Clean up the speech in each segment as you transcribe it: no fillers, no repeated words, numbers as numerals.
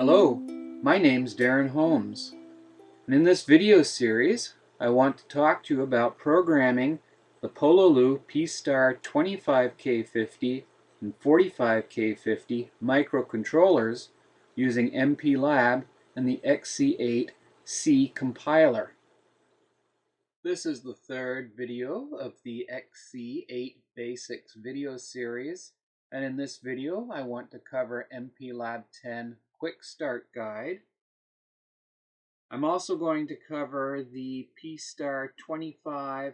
Hello, my name's Darren Holmes, and in this video series I want to talk to you about programming the Pololu P-Star 25K50 and 45K50 microcontrollers using MPLAB and the XC8 C compiler. This is the third video of the XC8 Basics video series, and in this video I want to cover MPLAB 10 Quick Start Guide. I'm also going to cover the P-Star 25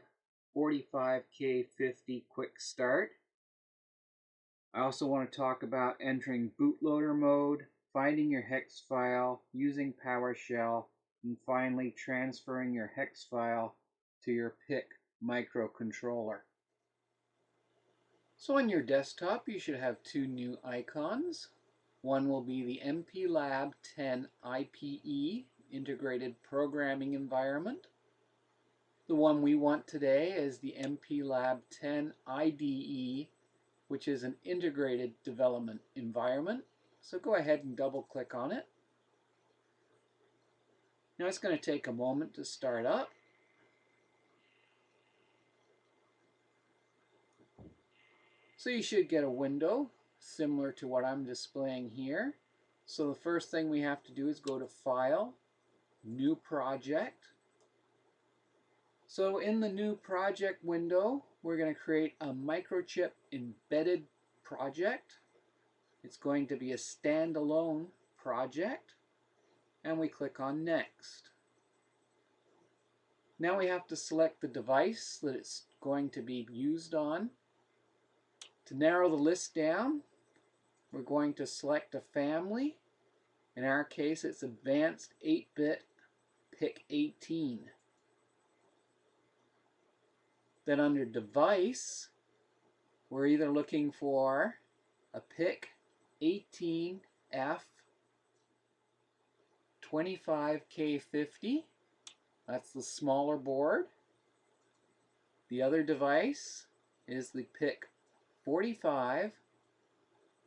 45K50 Quick Start. I also want to talk about entering bootloader mode, finding your hex file, using PowerShell, and finally transferring your hex file to your PIC microcontroller. So on your desktop you should have two new icons. One will be the MPLAB 10 IPE Integrated Programming Environment. The one we want today is the MPLAB 10 IDE, which is an Integrated Development Environment. So go ahead and double click on it. Now it's going to take a moment to start up. So you should get a window similar to what I'm displaying here. So the first thing we have to do is go to File, New Project. So in the New Project window, we're going to create a microchip embedded project. It's going to be a standalone project, and we click on Next. Now we have to select the device that it's going to be used on. To narrow the list down, we're going to select a family. In our case, it's Advanced 8-bit PIC 18. Then under Device, we're either looking for a PIC 18F 25K50. That's the smaller board. The other device is the PIC 45,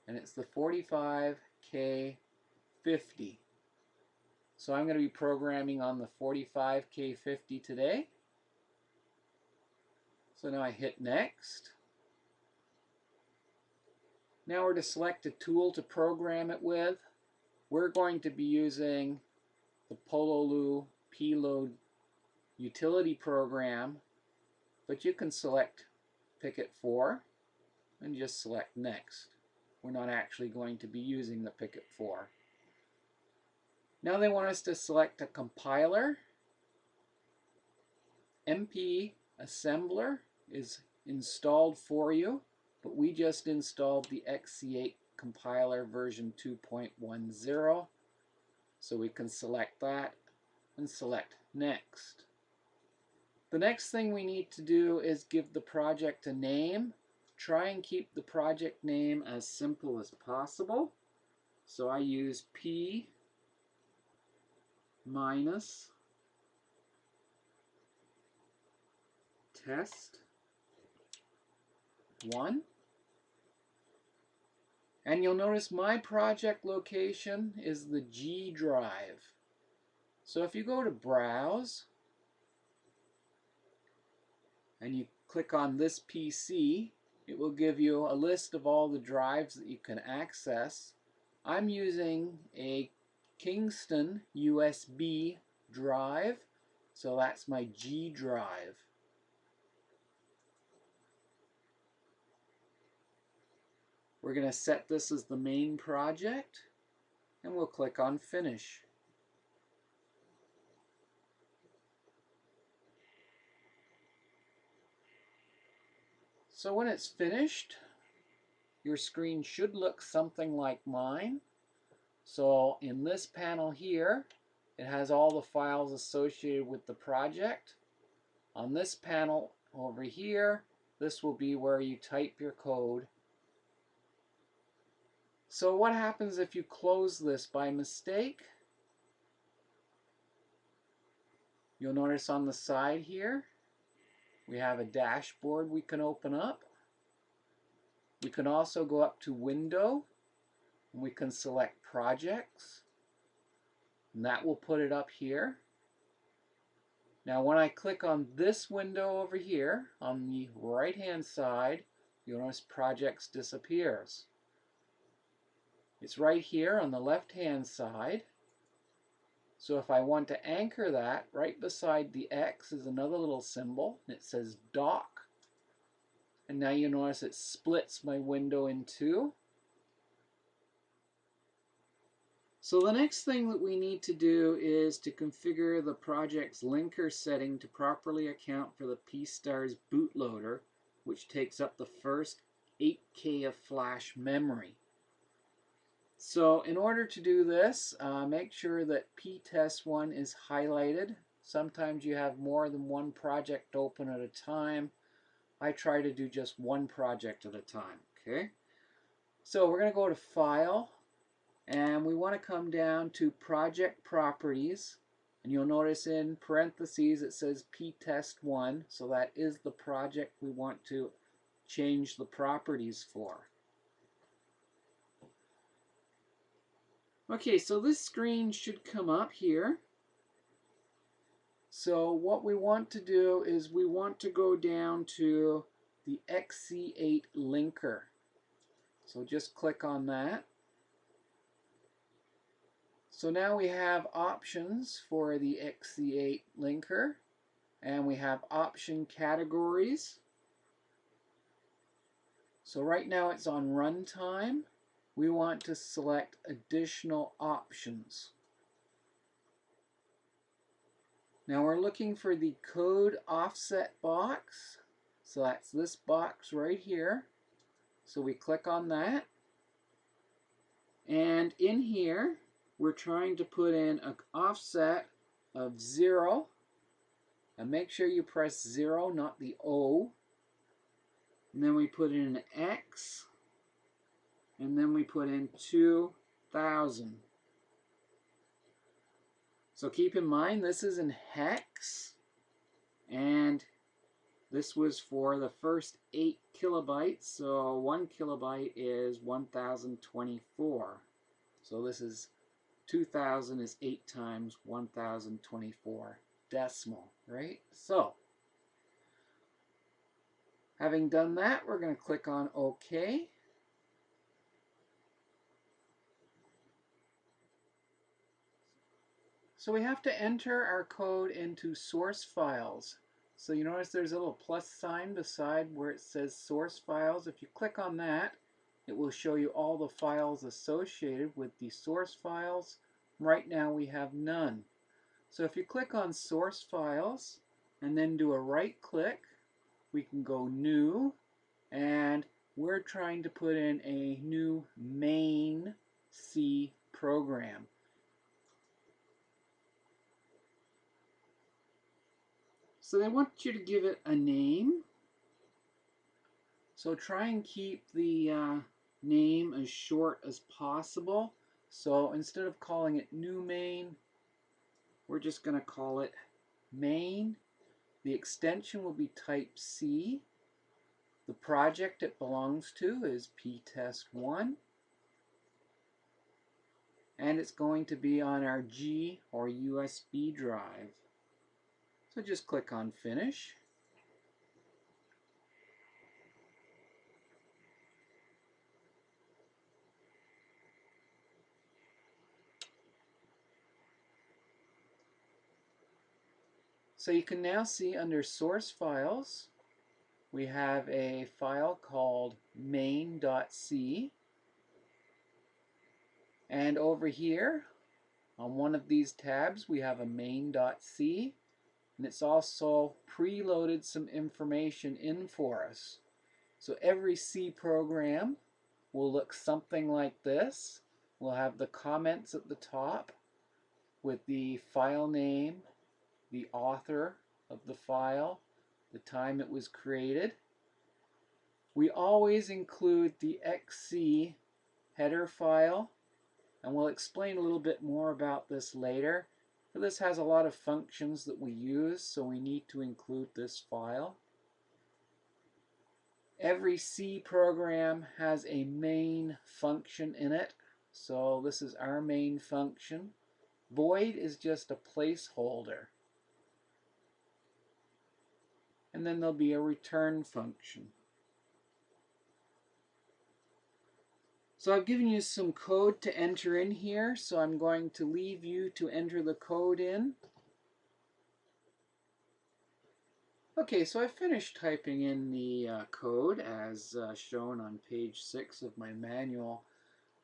and it's the 45K50. So I'm going to be programming on the 45K50 today. So now I hit Next. Now we're to select a tool to program it with. We're going to be using the Pololu P-Load utility program, but you can select Picket4 and just select Next. We're not actually going to be using the Picket4. Now they want us to select a compiler. MP Assembler is installed for you, but we just installed the XC8 compiler version 2.10, so we can select that and select Next. The next thing we need to do is give the project a name. Try and keep the project name as simple as possible. So I use P minus test 1. And you'll notice my project location is the G drive. So if you go to Browse and you click on this PC, it will give you a list of all the drives that you can access. I'm using a Kingston USB drive, so that's my G drive. We're going to set this as the main project, and we'll click on Finish. So when it's finished, your screen should look something like mine. So in this panel here, it has all the files associated with the project. On this panel over here, this will be where you type your code. So what happens if you close this by mistake? You'll notice on the side here, we have a dashboard we can open up. We can also go up to Window, and we can select Projects. and that will put it up here. Now when I click on this window over here on the right hand side, you'll notice projects disappears. It's right here on the left hand side. So if I want to anchor that, right beside the X is another little symbol, and it says dock. And now you notice it splits my window in two. So the next thing that we need to do is to configure the project's linker setting to properly account for the P-Star's bootloader, which takes up the first 8K of flash memory. So in order to do this, make sure that ptest1 is highlighted. Sometimes you have more than one project open at a time. I try to do just one project at a time. Okay. So we're going to go to File, and we want to come down to Project Properties, and you'll notice in parentheses it says ptest1, so that is the project we want to change the properties for. Okay, so this screen should come up here. So what we want to do is we want to go down to the XC8 linker. So just click on that. So now we have options for the XC8 linker, and we have option categories. So right now it's on runtime. We want to select additional options. Now we're looking for the code offset box. So that's this box right here. So we click on that. And in here, we're trying to put in an offset of 0. And make sure you press 0, not the O. And then we put in an X. And then we put in 2000. So keep in mind this is in hex, and this was for the first 8 kilobytes, so 1 kilobyte is 1024. So this is 2000 is 8 times 1024 decimal, right? So having done that, we're going to click on OK. So we have to enter our code into source files. So you notice there's a little plus sign beside where it says source files. If you click on that, it will show you all the files associated with the source files. Right now we have none. So if you click on source files and then do a right click, we can go new, and we're trying to put in a new main C program. So they want you to give it a name. So try and keep the name as short as possible. So instead of calling it new main, we're just going to call it main. The extension will be type C. The project it belongs to is ptest1. And it's going to be on our G or USB drive. So just click on Finish. So you can now see under Source Files, we have a file called main.c. And over here, on one of these tabs, we have a main.c. And it's also preloaded some information in for us. So every C program will look something like this. We'll have the comments at the top with the file name, the author of the file, the time it was created. We always include the XC header file, and we'll explain a little bit more about this later. But this has a lot of functions that we use, so we need to include this file. Every C program has a main function in it. So this is our main function. Void is just a placeholder. And then there'll be a return function. So I've given you some code to enter in here, so I'm going to leave you to enter the code in. Okay, so I finished typing in the code as shown on page 6 of my manual.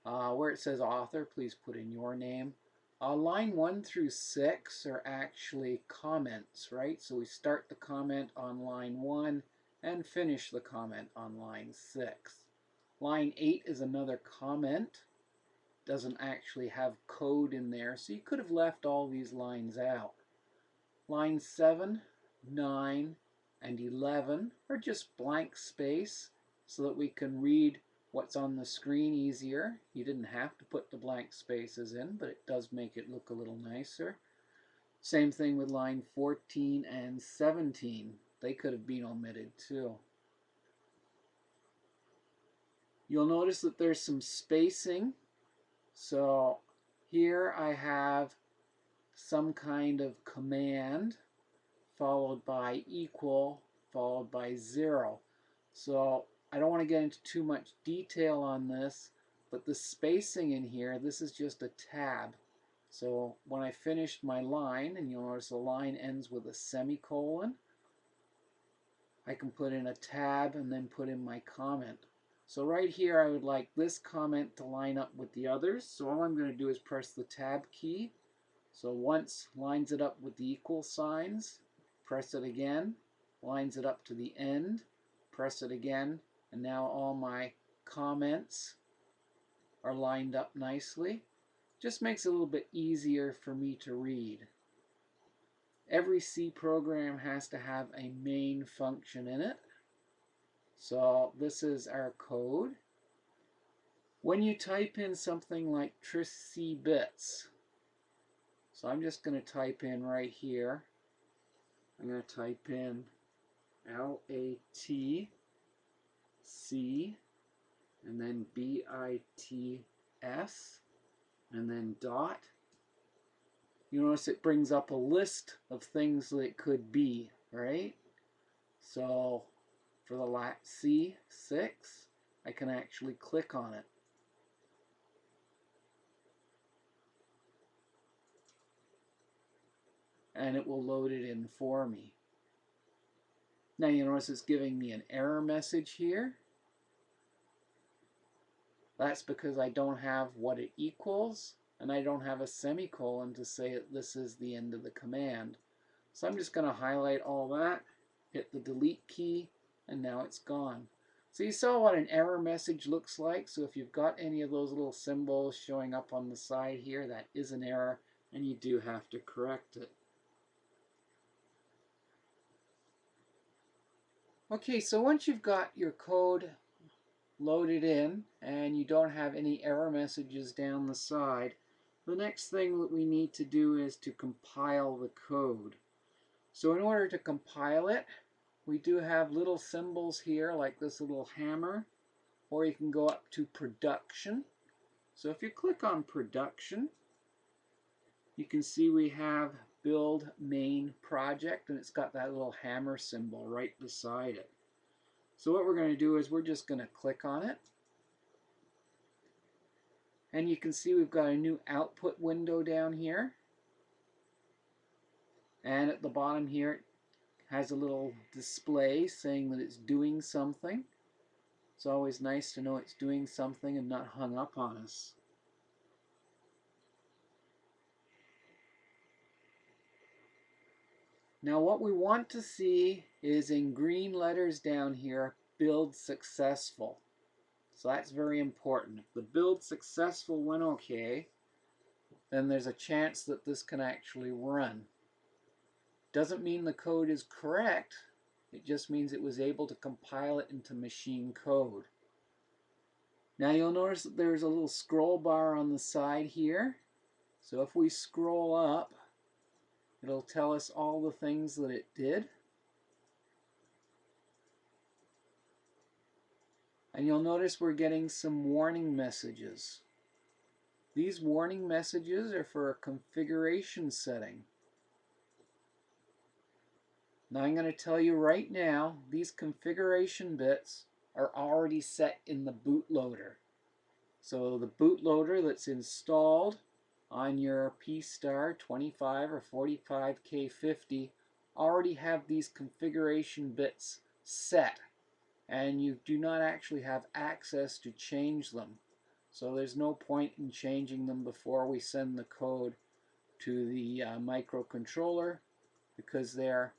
Where it says author, please put in your name. Line 1 through 6 are actually comments, right? So we start the comment on line 1 and finish the comment on line 6. Line 8 is another comment. Doesn't actually have code in there, so you could have left all these lines out. Line 7, 9, and 11 are just blank space so that we can read what's on the screen easier. You didn't have to put the blank spaces in, but it does make it look a little nicer. Same thing with line 14 and 17. They could have been omitted too. You'll notice that there's some spacing. So here I have some kind of command followed by equal, followed by 0. So I don't want to get into too much detail on this, but the spacing in here, this is just a tab. So when I finished my line, and you'll notice the line ends with a semicolon, I can put in a tab and then put in my comment. So right here I would like this comment to line up with the others. So all I'm going to do is press the tab key. So once lines it up with the equal signs, press it again, lines it up to the end, press it again, and now all my comments are lined up nicely. Just makes it a little bit easier for me to read. Every C program has to have a main function in it. So this is our code. When you type in something like tris_c bits, so I'm just going to type in right here, I'm going to type in LATC and then BITS and then dot. You notice it brings up a list of things that it could be, right? So for the lat C6, I can actually click on it. And it will load it in for me. Now you notice it's giving me an error message here. That's because I don't have what it equals, and I don't have a semicolon to say that this is the end of the command. So I'm just going to highlight all that, hit the delete key, and now it's gone. So you saw what an error message looks like. So if you've got any of those little symbols showing up on the side here, that is an error, and you do have to correct it. Okay, so once you've got your code loaded in and you don't have any error messages down the side, the next thing that we need to do is to compile the code. So in order to compile it, we do have little symbols here like this little hammer, or you can go up to production. So if you click on production, you can see we have build main project, and it's got that little hammer symbol right beside it. So what we're going to do is we're just going to click on it. And you can see we've got a new output window down here. And at the bottom here it has a little display saying that it's doing something. It's always nice to know it's doing something and not hung up on us. Now what we want to see is in green letters down here, build successful. So that's very important. If the build successful went okay, then there's a chance that this can actually run. Doesn't mean the code is correct, it just means it was able to compile it into machine code. Now you'll notice that there's a little scroll bar on the side here. So if we scroll up, it'll tell us all the things that it did. And you'll notice we're getting some warning messages. These warning messages are for a configuration setting. Now I'm going to tell you right now, these configuration bits are already set in the bootloader. So the bootloader that's installed on your P-Star 25 or 45K50 already have these configuration bits set, and you do not actually have access to change them. So there's no point in changing them before we send the code to the microcontroller, because they're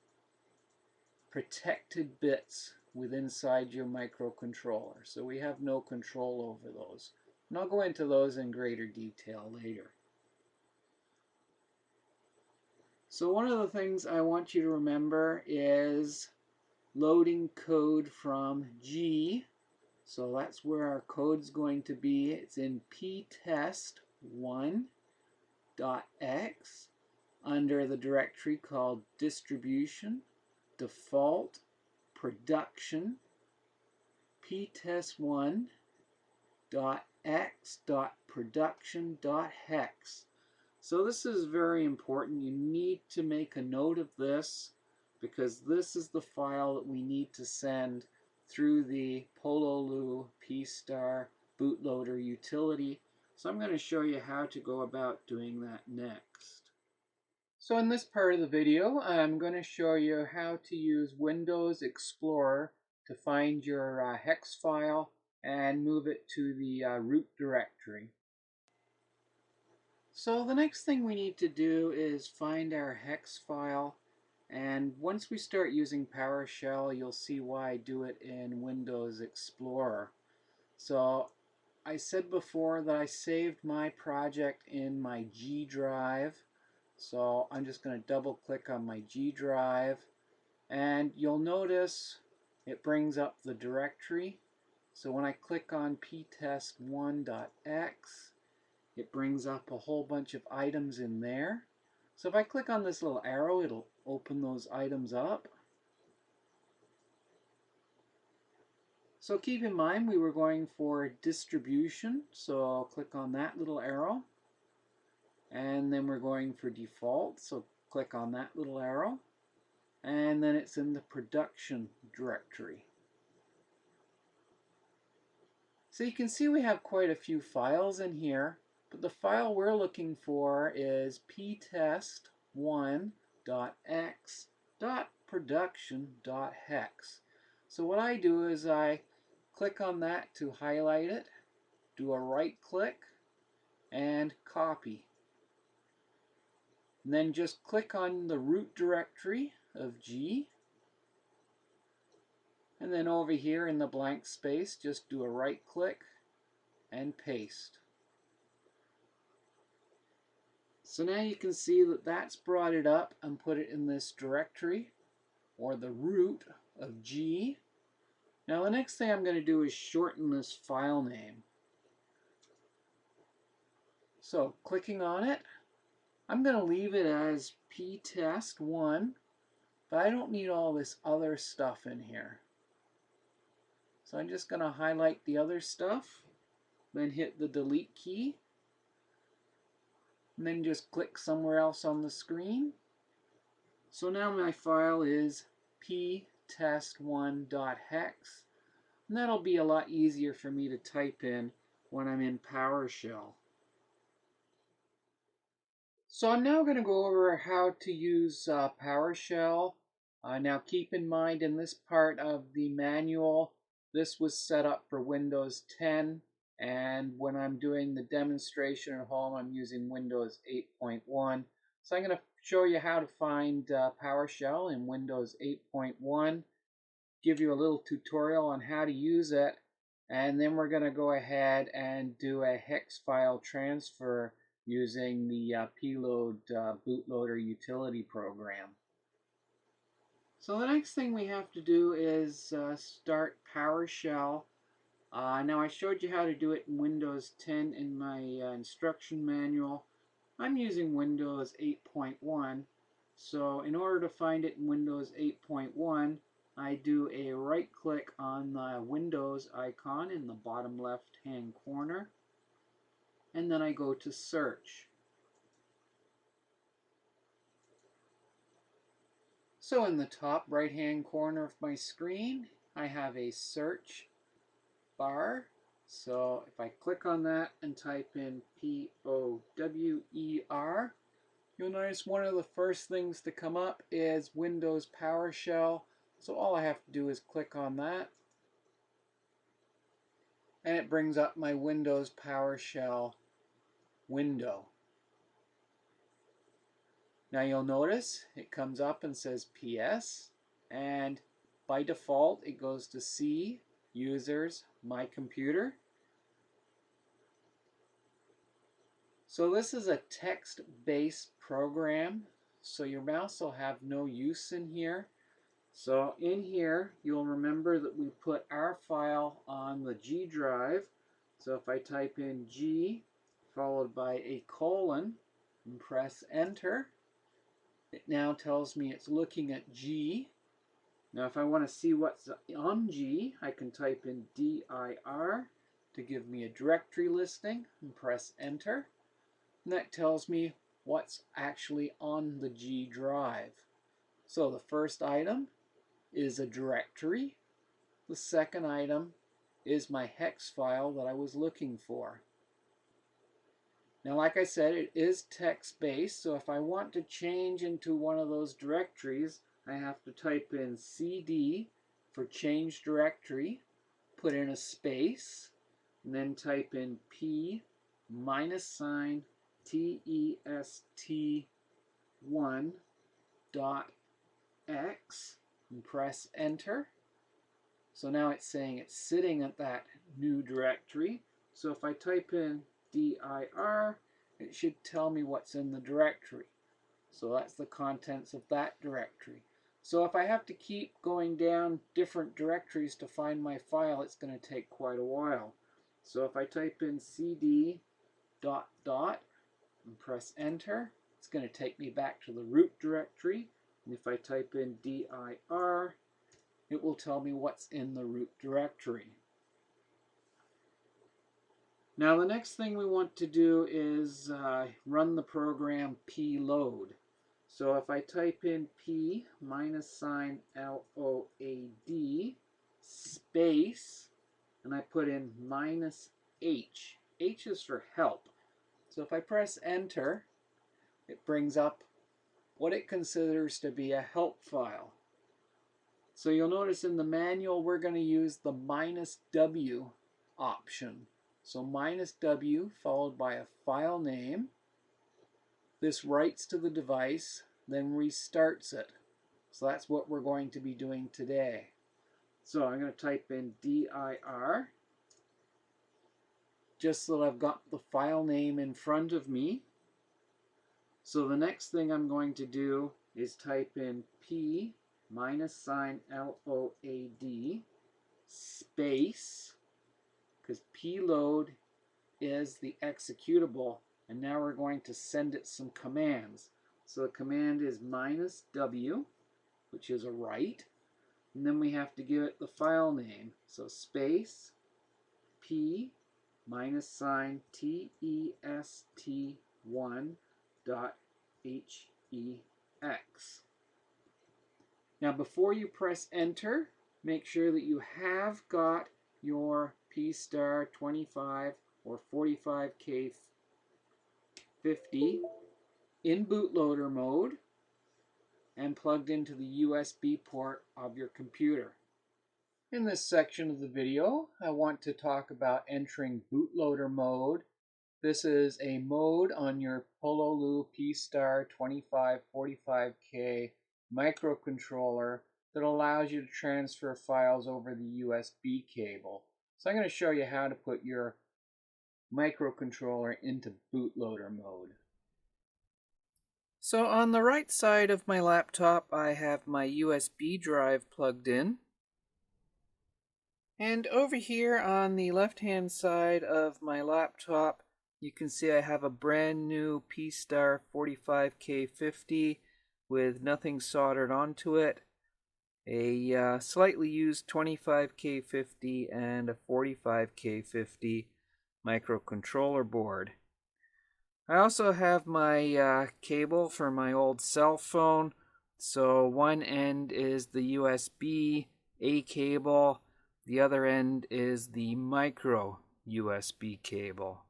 protected bits inside your microcontroller. So we have no control over those. And I'll go into those in greater detail later. So one of the things I want you to remember is loading code from G. So that's where our code's going to be. It's in ptest1.x under the directory called distribution, default, production, ptest1.x.production.hex. So this is very important. You need to make a note of this, because this is the file that we need to send through the Pololu P-Star bootloader utility. So I'm going to show you how to go about doing that next. So in this part of the video, I'm going to show you how to use Windows Explorer to find your hex file and move it to the root directory. So the next thing we need to do is find our hex file, and once we start using PowerShell, you'll see why I do it in Windows Explorer. So I said before that I saved my project in my G drive. So I'm just going to double click on my G drive, and you'll notice it brings up the directory. So when I click on ptest1.x, it brings up a whole bunch of items in there. So if I click on this little arrow, it'll open those items up. So keep in mind we were going for distribution, so I'll click on that little arrow. And then we're going for default, so click on that little arrow. And then it's in the production directory. So you can see we have quite a few files in here, but the file we're looking for is ptest1.x.production.hex. So what I do is I click on that to highlight it, do a right click, and copy. And then just click on the root directory of G. And then over here in the blank space, just do a right click and paste. So now you can see that that's brought it up and put it in this directory, or the root of G. Now the next thing I'm going to do is shorten this file name. So clicking on it, I'm going to leave it as ptest1, but I don't need all this other stuff in here. So I'm just going to highlight the other stuff, then hit the delete key, and then just click somewhere else on the screen. So now my file is ptest1.hex, and that'll be a lot easier for me to type in when I'm in PowerShell. So I'm now going to go over how to use PowerShell. Now keep in mind, in this part of the manual, this was set up for Windows 10, and when I'm doing the demonstration at home, I'm using Windows 8.1. So I'm going to show you how to find PowerShell in Windows 8.1, give you a little tutorial on how to use it, and then we're going to go ahead and do a hex file transfer using the pload bootloader utility program. So the next thing we have to do is start PowerShell. Now I showed you how to do it in Windows 10 in my instruction manual. I'm using Windows 8.1, so in order to find it in Windows 8.1, I do a right click on the Windows icon in the bottom left hand corner, and then I go to search. So in the top right hand corner of my screen, I have a search bar. So if I click on that and type in POWER, you'll notice one of the first things to come up is Windows PowerShell. So all I have to do is click on that, and it brings up my Windows PowerShell window. Now you'll notice it comes up and says PS, and by default it goes to C, Users, My Computer. So this is a text-based program, so your mouse will have no use in here. So in here you'll remember that we put our file on the G drive. So if I type in G followed by a colon and press enter, it now tells me it's looking at G. Now if I want to see what's on G, I can type in dir to give me a directory listing and press enter. And that tells me what's actually on the G drive. So the first item is a directory. The second item is my hex file that I was looking for. Now, like I said, it is text-based, so if I want to change into one of those directories, I have to type in CD for change directory, put in a space, and then type in P -sign test1.x and press enter. So now it's saying it's sitting at that new directory. So if I type in dir, it should tell me what's in the directory. So that's the contents of that directory. So if I have to keep going down different directories to find my file, it's going to take quite a while. So if I type in cd ... and press enter, it's going to take me back to the root directory. And if I type in dir, it will tell me what's in the root directory. Now the next thing we want to do is run the program pload. So if I type in P -sign LOAD space, and I put in -H. H is for help. So if I press enter, it brings up what it considers to be a help file. So you'll notice in the manual we're going to use the -W option. So -W followed by a file name. This writes to the device, then restarts it. So that's what we're going to be doing today. So I'm going to type in dir, just so that I've got the file name in front of me. So the next thing I'm going to do is type in P -sign LOAD space, because pload is the executable, and now we're going to send it some commands. So the command is -W, which is a write, and then we have to give it the file name. So space P -sign test1.hex. Now before you press enter, make sure that you have got your P-Star 25 or 45K50 in bootloader mode and plugged into the USB port of your computer. In this section of the video, I want to talk about entering bootloader mode. This is a mode on your Pololu P-Star 2545K microcontroller that allows you to transfer files over the USB cable. So I'm going to show you how to put your microcontroller into bootloader mode. So on the right side of my laptop, I have my USB drive plugged in. And over here on the left-hand side of my laptop, you can see I have a brand new P-Star 45K50 with nothing soldered onto it, a slightly used 25K50 and a 45K50 microcontroller board. I also have my cable for my old cell phone. So one end is the USB-A cable, the other end is the micro USB cable.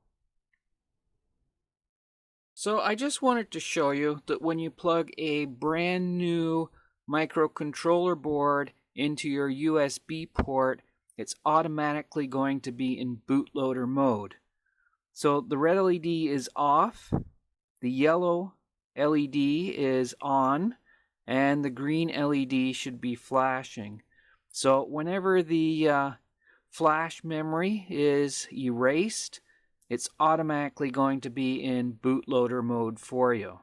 So I just wanted to show you that when you plug a brand new microcontroller board into your USB port, it's automatically going to be in bootloader mode. So the red LED is off, the yellow LED is on, and the green LED should be flashing. So whenever the flash memory is erased, it's automatically going to be in bootloader mode for you.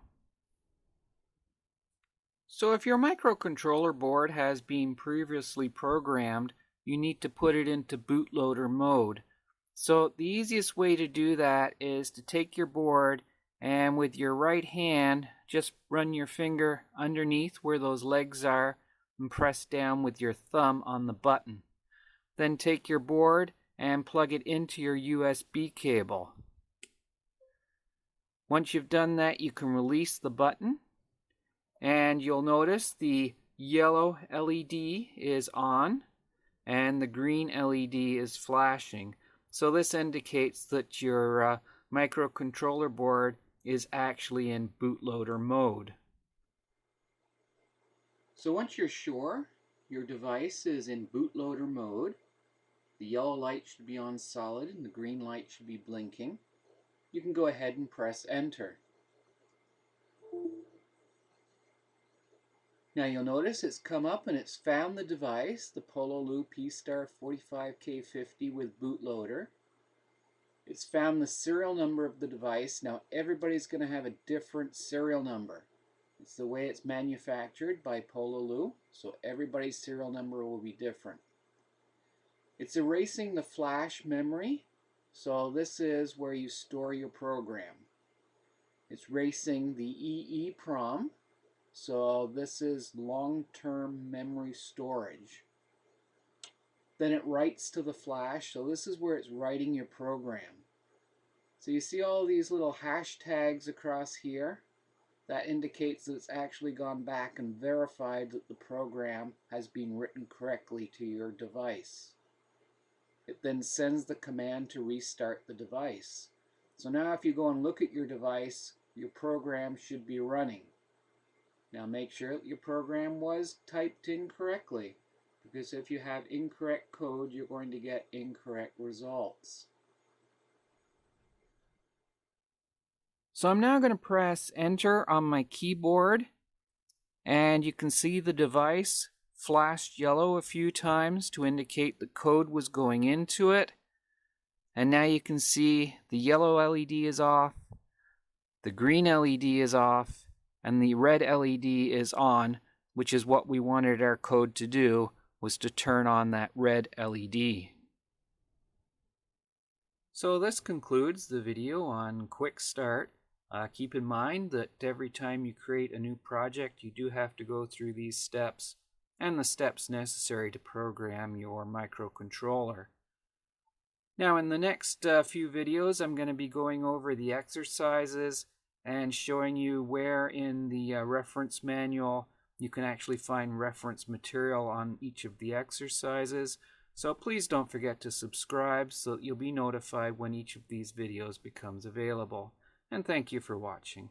So if your microcontroller board has been previously programmed, you need to put it into bootloader mode. So the easiest way to do that is to take your board and with your right hand just run your finger underneath where those legs are and press down with your thumb on the button. Then take your board and plug it into your USB cable. Once you've done that, you can release the button and you'll notice the yellow LED is on and the green LED is flashing. So this indicates that your microcontroller board is actually in bootloader mode. So once you're sure your device is in bootloader mode, the yellow light should be on solid and the green light should be blinking, you can go ahead and press enter. Now you'll notice it's come up and it's found the device, the Pololu P-Star 45K50 with bootloader. It's found the serial number of the device. Now everybody's going to have a different serial number. It's the way it's manufactured by Pololu, so everybody's serial number will be different. It's erasing the flash memory, so this is where you store your program. It's erasing the EEPROM. So this is long-term memory storage. Then it writes to the flash, so this is where it's writing your program. So you see all these little hashtags across here? That indicates that it's actually gone back and verified that the program has been written correctly to your device. It then sends the command to restart the device. So now if you go and look at your device, your program should be running. Now make sure that your program was typed in correctly, because if you have incorrect code, you're going to get incorrect results. So I'm now going to press enter on my keyboard, and you can see the device flashed yellow a few times to indicate the code was going into it. And now you can see the yellow LED is off, the green LED is off, and the red LED is on, which is what we wanted our code to do, was to turn on that red LED. So this concludes the video on Quick Start. Keep in mind that every time you create a new project, you do have to go through these steps and the steps necessary to program your microcontroller. Now in the next few videos, I'm going to be going over the exercises and showing you where in the reference manual you can actually find reference material on each of the exercises. So please don't forget to subscribe so that you'll be notified when each of these videos becomes available. And thank you for watching.